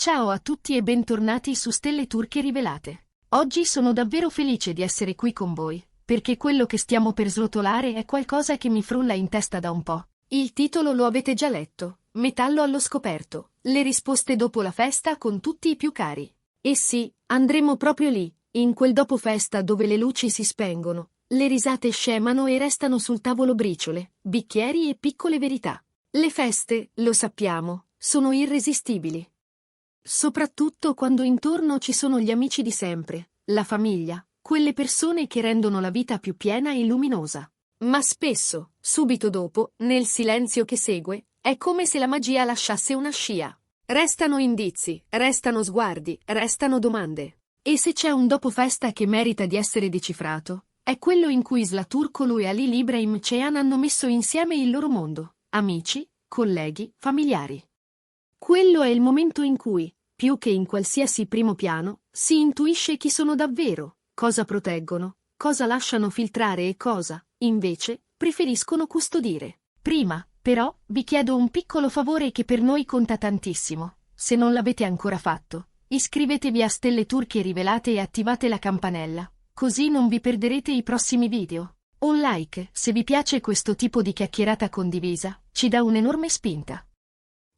Ciao a tutti e bentornati su Stelle Turche Rivelate. Oggi sono davvero felice di essere qui con voi, perché quello che stiamo per slotolare è qualcosa che mi frulla in testa da un po'. Il titolo lo avete già letto, Metallo allo scoperto, le risposte dopo la festa con tutti i più cari. E sì, andremo proprio lì, in quel dopo festa dove le luci si spengono, le risate scemano e restano sul tavolo briciole, bicchieri e piccole verità. Le feste, lo sappiamo, sono irresistibili. Soprattutto quando intorno ci sono gli amici di sempre, la famiglia, quelle persone che rendono la vita più piena e luminosa. Ma spesso, subito dopo, nel silenzio che segue, è come se la magia lasciasse una scia. Restano indizi, restano sguardi, restano domande. E se c'è un dopo festa che merita di essere decifrato, è quello in cui Zlaturkoglu e Halil Ibrahim Ceyhan hanno messo insieme il loro mondo, amici, colleghi, familiari. Quello è il momento in cui, più che in qualsiasi primo piano, si intuisce chi sono davvero, cosa proteggono, cosa lasciano filtrare e cosa, invece, preferiscono custodire. Prima, però, vi chiedo un piccolo favore che per noi conta tantissimo. Se non l'avete ancora fatto, iscrivetevi a Stelle Turche Rivelate e attivate la campanella, così non vi perderete i prossimi video. Un like, se vi piace questo tipo di chiacchierata condivisa, ci dà un'enorme spinta.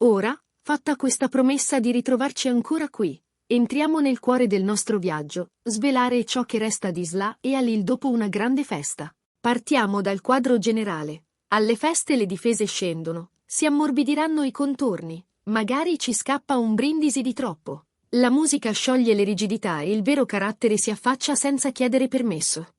Ora, fatta questa promessa di ritrovarci ancora qui, entriamo nel cuore del nostro viaggio, svelare ciò che resta di Zla e Halil dopo una grande festa. Partiamo dal quadro generale. Alle feste le difese scendono, si ammorbidiranno i contorni, magari ci scappa un brindisi di troppo. La musica scioglie le rigidità e il vero carattere si affaccia senza chiedere permesso.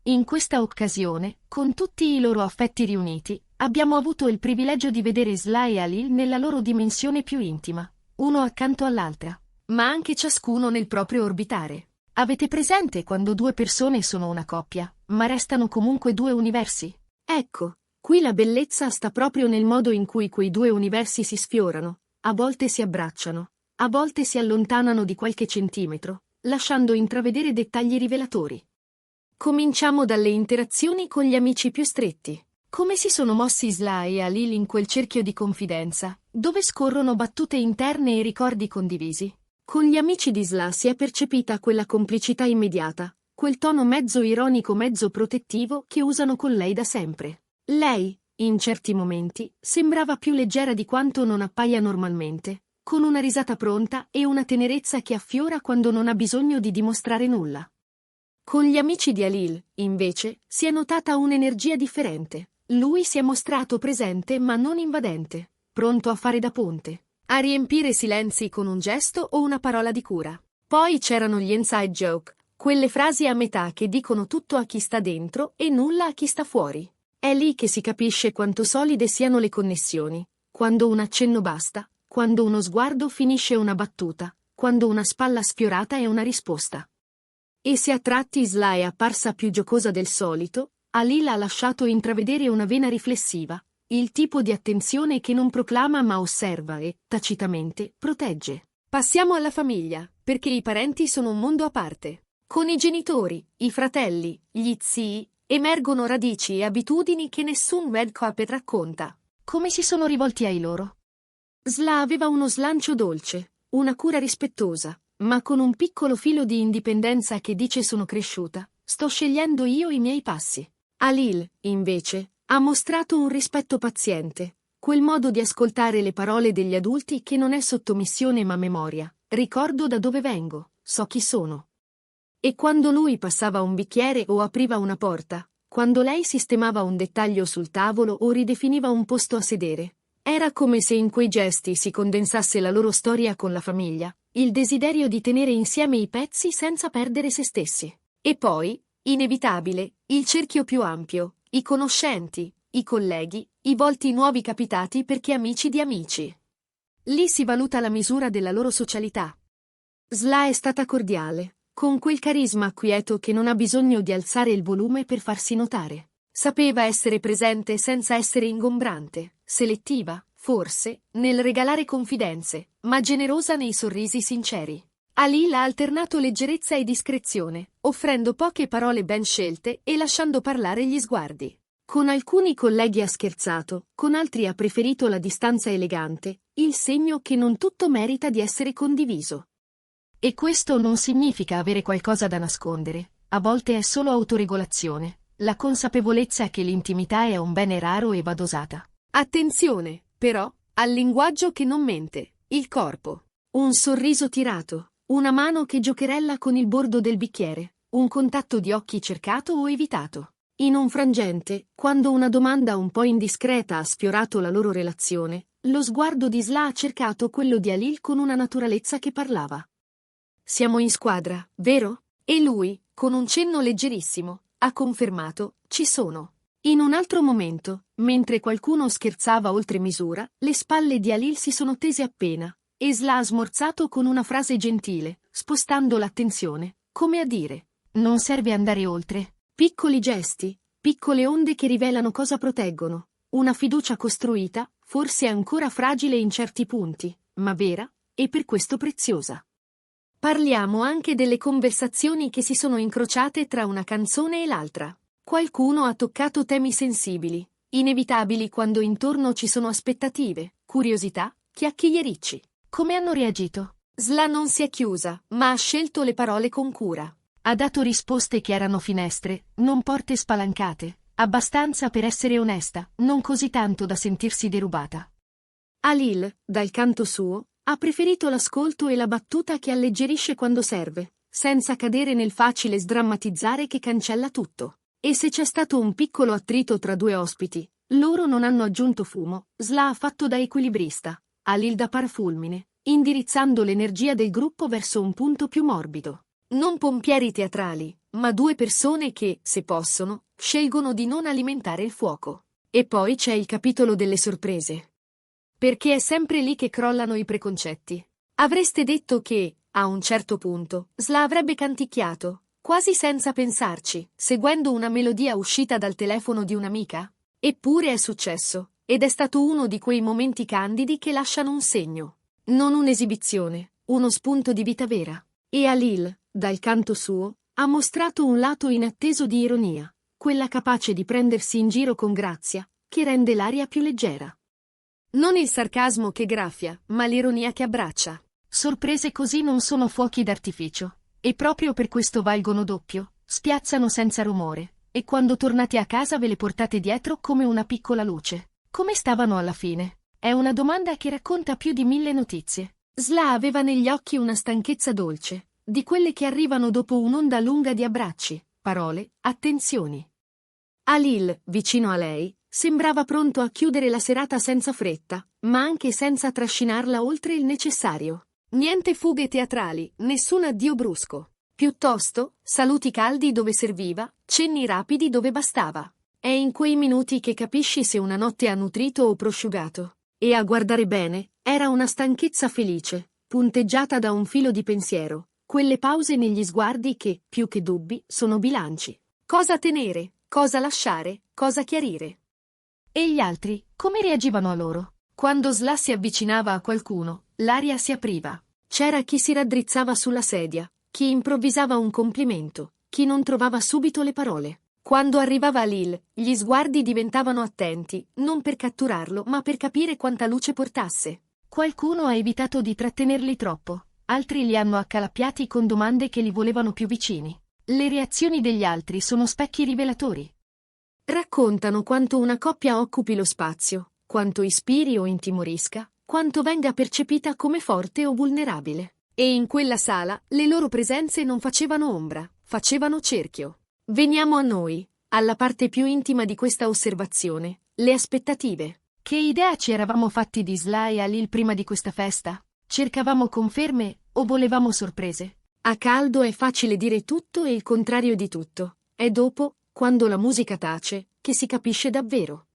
In questa occasione, con tutti i loro affetti riuniti, abbiamo avuto il privilegio di vedere Zla e Halil nella loro dimensione più intima, uno accanto all'altra, ma anche ciascuno nel proprio orbitare. Avete presente quando due persone sono una coppia, ma restano comunque due universi? Ecco, qui la bellezza sta proprio nel modo in cui quei due universi si sfiorano, a volte si abbracciano, a volte si allontanano di qualche centimetro, lasciando intravedere dettagli rivelatori. Cominciamo dalle interazioni con gli amici più stretti. Come si sono mossi Zla e Halil in quel cerchio di confidenza, dove scorrono battute interne e ricordi condivisi? Con gli amici di Zla si è percepita quella complicità immediata, quel tono mezzo ironico mezzo protettivo che usano con lei da sempre. Lei, in certi momenti, sembrava più leggera di quanto non appaia normalmente, con una risata pronta e una tenerezza che affiora quando non ha bisogno di dimostrare nulla. Con gli amici di Halil, invece, si è notata un'energia differente. Lui si è mostrato presente ma non invadente, pronto a fare da ponte, a riempire silenzi con un gesto o una parola di cura. Poi c'erano gli inside joke, quelle frasi a metà che dicono tutto a chi sta dentro e nulla a chi sta fuori. È lì che si capisce quanto solide siano le connessioni, quando un accenno basta, quando uno sguardo finisce una battuta, quando una spalla sfiorata è una risposta. E se a tratti Zla è apparsa più giocosa del solito, Halil ha lasciato intravedere una vena riflessiva, il tipo di attenzione che non proclama ma osserva e, tacitamente, protegge. Passiamo alla famiglia, perché i parenti sono un mondo a parte. Con i genitori, i fratelli, gli zii, emergono radici e abitudini che nessun red carpet racconta. Come si sono rivolti ai loro? Zla aveva uno slancio dolce, una cura rispettosa, ma con un piccolo filo di indipendenza che dice sono cresciuta, sto scegliendo io i miei passi. Halil, invece, ha mostrato un rispetto paziente, quel modo di ascoltare le parole degli adulti che non è sottomissione ma memoria. Ricordo da dove vengo, so chi sono. E quando lui passava un bicchiere o apriva una porta, quando lei sistemava un dettaglio sul tavolo o ridefiniva un posto a sedere, era come se in quei gesti si condensasse la loro storia con la famiglia, il desiderio di tenere insieme i pezzi senza perdere se stessi. E poi, inevitabile, il cerchio più ampio, i conoscenti, i colleghi, i volti nuovi capitati perché amici di amici. Lì si valuta la misura della loro socialità. Zla è stata cordiale, con quel carisma quieto che non ha bisogno di alzare il volume per farsi notare. Sapeva essere presente senza essere ingombrante, selettiva, forse, nel regalare confidenze, ma generosa nei sorrisi sinceri. Halil ha alternato leggerezza e discrezione, offrendo poche parole ben scelte e lasciando parlare gli sguardi. Con alcuni colleghi ha scherzato, con altri ha preferito la distanza elegante, il segno che non tutto merita di essere condiviso. E questo non significa avere qualcosa da nascondere, a volte è solo autoregolazione, la consapevolezza che l'intimità è un bene raro e va dosata. Attenzione, però, al linguaggio che non mente, il corpo. Un sorriso tirato, una mano che giocherella con il bordo del bicchiere, un contatto di occhi cercato o evitato. In un frangente, quando una domanda un po' indiscreta ha sfiorato la loro relazione, lo sguardo di Sla ha cercato quello di Halil con una naturalezza che parlava. Siamo in squadra, vero? E lui, con un cenno leggerissimo, ha confermato, ci sono. In un altro momento, mentre qualcuno scherzava oltre misura, le spalle di Halil si sono tese appena, e Sla ha smorzato con una frase gentile, spostando l'attenzione, come a dire, non serve andare oltre. Piccoli gesti, piccole onde che rivelano cosa proteggono, una fiducia costruita, forse ancora fragile in certi punti, ma vera, e per questo preziosa. Parliamo anche delle conversazioni che si sono incrociate tra una canzone e l'altra. Qualcuno ha toccato temi sensibili, inevitabili quando intorno ci sono aspettative, curiosità, chiacchiericci. Come hanno reagito? Sla non si è chiusa, ma ha scelto le parole con cura. Ha dato risposte che erano finestre, non porte spalancate, abbastanza per essere onesta, non così tanto da sentirsi derubata. Halil, dal canto suo, ha preferito l'ascolto e la battuta che alleggerisce quando serve, senza cadere nel facile sdrammatizzare che cancella tutto. E se c'è stato un piccolo attrito tra due ospiti, loro non hanno aggiunto fumo, Sla ha fatto da equilibrista, Halil da parafulmine, indirizzando l'energia del gruppo verso un punto più morbido. Non pompieri teatrali, ma due persone che, se possono, scelgono di non alimentare il fuoco. E poi c'è il capitolo delle sorprese. Perché è sempre lì che crollano i preconcetti. Avreste detto che, a un certo punto, Sla avrebbe canticchiato, quasi senza pensarci, seguendo una melodia uscita dal telefono di un'amica? Eppure è successo, ed è stato uno di quei momenti candidi che lasciano un segno. Non un'esibizione, uno spunto di vita vera. E Halil, dal canto suo, ha mostrato un lato inatteso di ironia, quella capace di prendersi in giro con grazia, che rende l'aria più leggera. Non il sarcasmo che graffia, ma l'ironia che abbraccia. Sorprese così non sono fuochi d'artificio, e proprio per questo valgono doppio, spiazzano senza rumore, e quando tornate a casa ve le portate dietro come una piccola luce. Come stavano alla fine? È una domanda che racconta più di 1000 notizie. Sla aveva negli occhi una stanchezza dolce, di quelle che arrivano dopo un'onda lunga di abbracci, parole, attenzioni. Halil, vicino a lei, sembrava pronto a chiudere la serata senza fretta, ma anche senza trascinarla oltre il necessario. Niente fughe teatrali, nessun addio brusco. Piuttosto, saluti caldi dove serviva, cenni rapidi dove bastava. È in quei minuti che capisci se una notte ha nutrito o prosciugato. E a guardare bene, era una stanchezza felice, punteggiata da un filo di pensiero, quelle pause negli sguardi che, più che dubbi, sono bilanci. Cosa tenere, cosa lasciare, cosa chiarire. E gli altri, come reagivano a loro? Quando Sla si avvicinava a qualcuno, l'aria si apriva. C'era chi si raddrizzava sulla sedia, chi improvvisava un complimento, chi non trovava subito le parole. Quando arrivava Halil, gli sguardi diventavano attenti, non per catturarlo, ma per capire quanta luce portasse. Qualcuno ha evitato di trattenerli troppo, altri li hanno accalappiati con domande che li volevano più vicini. Le reazioni degli altri sono specchi rivelatori. Raccontano quanto una coppia occupi lo spazio, quanto ispiri o intimorisca, quanto venga percepita come forte o vulnerabile. E in quella sala le loro presenze non facevano ombra, facevano cerchio. Veniamo a noi, alla parte più intima di questa osservazione, le aspettative. Che idea ci eravamo fatti di Sla e Halil prima di questa festa? Cercavamo conferme o volevamo sorprese? A caldo è facile dire tutto e il contrario di tutto. È dopo, quando la musica tace, che si capisce davvero.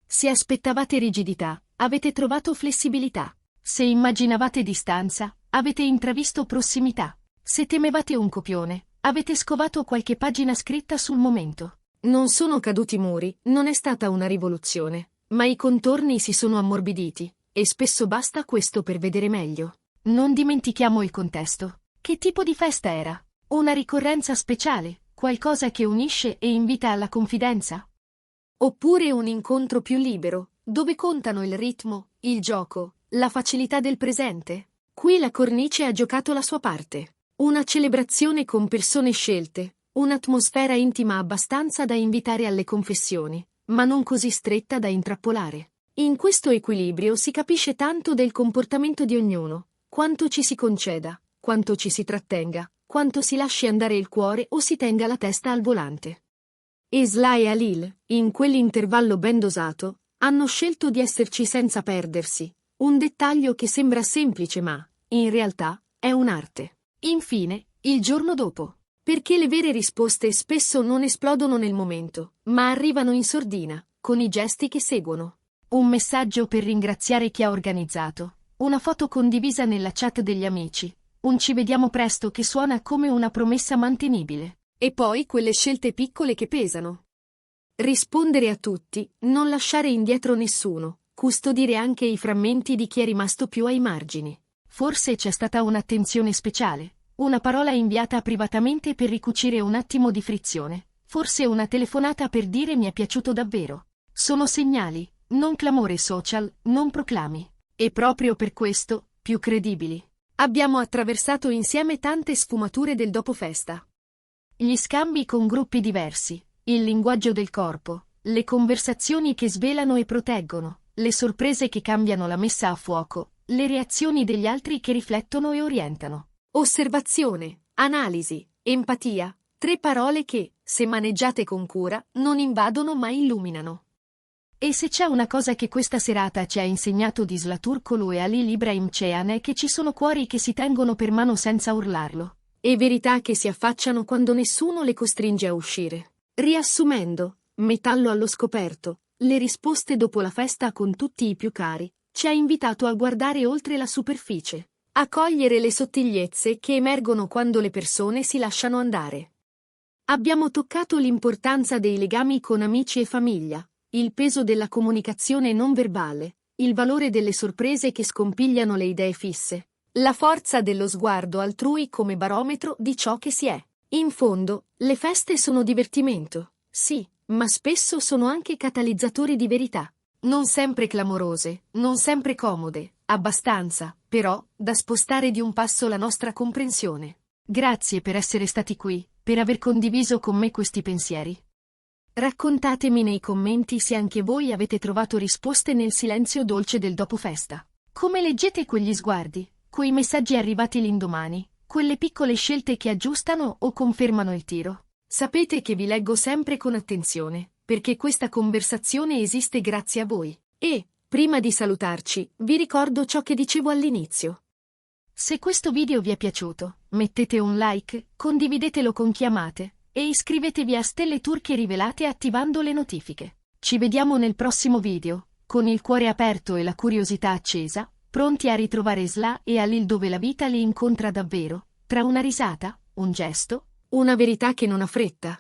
Se aspettavate rigidità, avete trovato flessibilità. Se immaginavate distanza, avete intravisto prossimità. Se temevate un copione, avete scovato qualche pagina scritta sul momento. Non sono caduti muri, non è stata una rivoluzione, ma i contorni si sono ammorbiditi, e spesso basta questo per vedere meglio. Non dimentichiamo il contesto. Che tipo di festa era? Una ricorrenza speciale, qualcosa che unisce e invita alla confidenza? Oppure un incontro più libero, dove contano il ritmo, il gioco, la facilità del presente? Qui la cornice ha giocato la sua parte. Una celebrazione con persone scelte, un'atmosfera intima abbastanza da invitare alle confessioni, ma non così stretta da intrappolare. In questo equilibrio si capisce tanto del comportamento di ognuno, quanto ci si conceda, quanto ci si trattenga, quanto si lasci andare il cuore o si tenga la testa al volante. Isla e Halil, in quell'intervallo ben dosato, hanno scelto di esserci senza perdersi, un dettaglio che sembra semplice ma, in realtà, è un'arte. Infine, il giorno dopo. Perché le vere risposte spesso non esplodono nel momento, ma arrivano in sordina, con i gesti che seguono. Un messaggio per ringraziare chi ha organizzato, una foto condivisa nella chat degli amici, un ci vediamo presto che suona come una promessa mantenibile. E poi quelle scelte piccole che pesano. Rispondere a tutti, non lasciare indietro nessuno, custodire anche i frammenti di chi è rimasto più ai margini. Forse c'è stata un'attenzione speciale, una parola inviata privatamente per ricucire un attimo di frizione, forse una telefonata per dire mi è piaciuto davvero. Sono segnali, non clamore social, non proclami. E proprio per questo, più credibili. Abbiamo attraversato insieme tante sfumature del dopo festa. Gli scambi con gruppi diversi, il linguaggio del corpo, le conversazioni che svelano e proteggono, le sorprese che cambiano la messa a fuoco, le reazioni degli altri che riflettono e orientano. Osservazione, analisi, empatia, 3 parole che, se maneggiate con cura, non invadono ma illuminano. E se c'è una cosa che questa serata ci ha insegnato di Zlaturkolu e Halil Ibrahimcehan è che ci sono cuori che si tengono per mano senza urlarlo. E verità che si affacciano quando nessuno le costringe a uscire. Riassumendo, metallo allo scoperto, le risposte dopo la festa con tutti i più cari, ci ha invitato a guardare oltre la superficie, a cogliere le sottigliezze che emergono quando le persone si lasciano andare. Abbiamo toccato l'importanza dei legami con amici e famiglia, il peso della comunicazione non verbale, il valore delle sorprese che scompigliano le idee fisse. La forza dello sguardo altrui come barometro di ciò che si è. In fondo, le feste sono divertimento, sì, ma spesso sono anche catalizzatori di verità. Non sempre clamorose, non sempre comode, abbastanza, però, da spostare di un passo la nostra comprensione. Grazie per essere stati qui, per aver condiviso con me questi pensieri. Raccontatemi nei commenti se anche voi avete trovato risposte nel silenzio dolce del dopo festa. Come leggete quegli sguardi? Quei messaggi arrivati l'indomani, quelle piccole scelte che aggiustano o confermano il tiro. Sapete che vi leggo sempre con attenzione, perché questa conversazione esiste grazie a voi. E, prima di salutarci, vi ricordo ciò che dicevo all'inizio. Se questo video vi è piaciuto, mettete un like, condividetelo con chi amate, e iscrivetevi a Stelle Turche Rivelate attivando le notifiche. Ci vediamo nel prossimo video, con il cuore aperto e la curiosità accesa, pronti a ritrovare Sla e Halil dove la vita li incontra davvero, tra una risata, un gesto, una verità che non ha fretta.